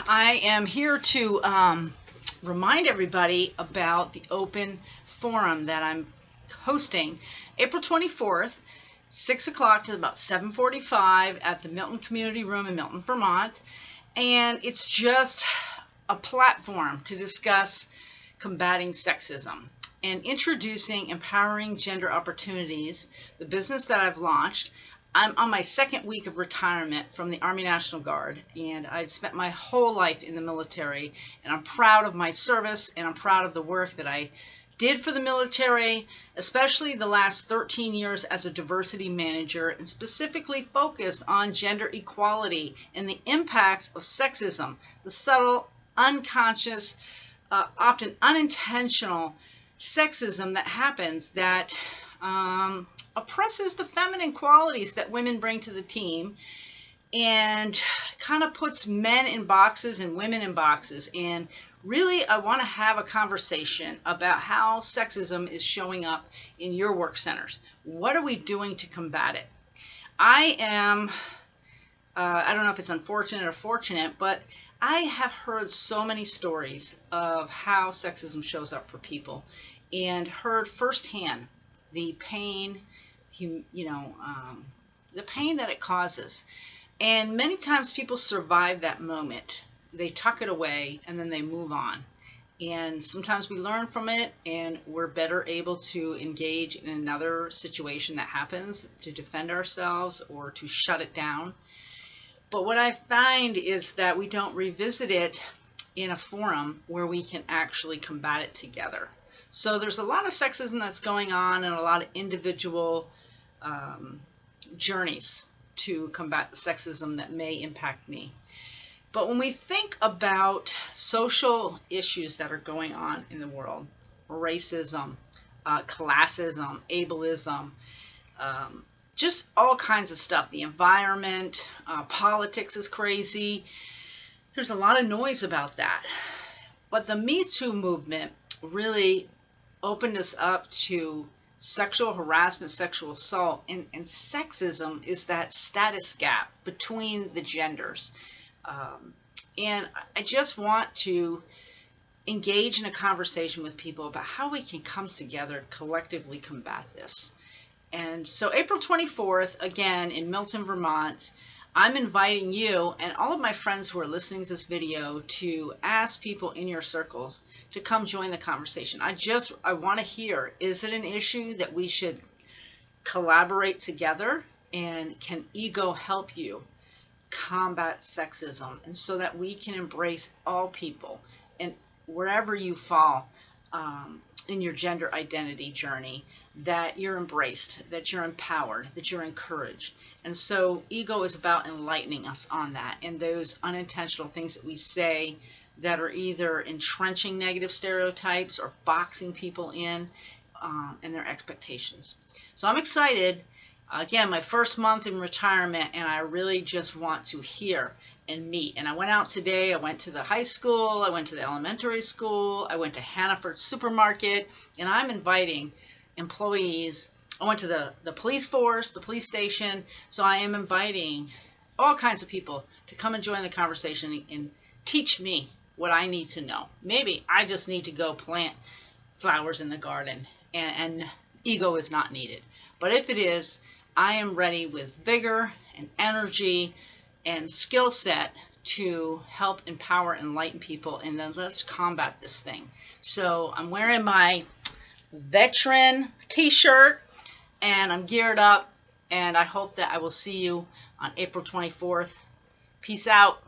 I am here to remind everybody about the open forum that I'm hosting April 24th, 6 o'clock to about 7:45 at the Milton Community Room in Milton, Vermont. And it's just a platform to discuss combating sexism and introducing empowering gender opportunities, the business that I've launched. I'm on my second week of retirement from the Army National Guard, and I've spent my whole life in the military, and I'm proud of my service, and I'm proud of the work that I did for the military, especially the last 13 years as a diversity manager, and specifically focused on gender equality and the impacts of sexism, the subtle, unconscious, often unintentional sexism that happens that oppresses the feminine qualities that women bring to the team and kind of puts men in boxes and women in boxes. And really, I want to have a conversation about how sexism is showing up in your work centers. What are we doing to combat it? I don't know if it's unfortunate or fortunate, but I have heard so many stories of how sexism shows up for people and heard firsthand the pain, the pain that it causes. And many times people survive that moment. They tuck it away and then they move on. And sometimes we learn from it and we're better able to engage in another situation that happens to defend ourselves or to shut it down. But what I find is that we don't revisit it in a forum where we can actually combat it together. So there's a lot of sexism that's going on and a lot of individual journeys to combat the sexism that may impact me. But when we think about social issues that are going on in the world, racism, classism, ableism, just all kinds of stuff, the environment, politics is crazy. There's a lot of noise about that. But the Me Too movement really opened us up to sexual harassment, sexual assault, and sexism is that status gap between the genders. And I just want to engage in a conversation with people about how we can come together and collectively combat this. And so April 24th, again, in Milton, Vermont, I'm inviting you and all of my friends who are listening to this video to ask people in your circles to come join the conversation. I want to hear, is it an issue that we should collaborate together, and can Ego help you combat sexism, and so that we can embrace all people and wherever you fall in your gender identity journey, that you're embraced, that you're empowered, that you're encouraged. And so Ego is about enlightening us on that and those unintentional things that we say that are either entrenching negative stereotypes or boxing people in and their expectations. So I'm excited. Again, my first month in retirement, and I really just want to hear and meet. And I went out today. I went to the high school. I went to the elementary school. I went to Hannaford Supermarket, and I'm inviting employees. I went to the police force, the police station. So I am inviting all kinds of people to come and join the conversation and teach me what I need to know. Maybe I just need to go plant flowers in the garden, and Ego is not needed. But if it is, I am ready with vigor and energy and skill set to help empower and enlighten people, and then let's combat this thing. So I'm wearing my veteran t-shirt and I'm geared up, and I hope that I will see you on April 24th. Peace out.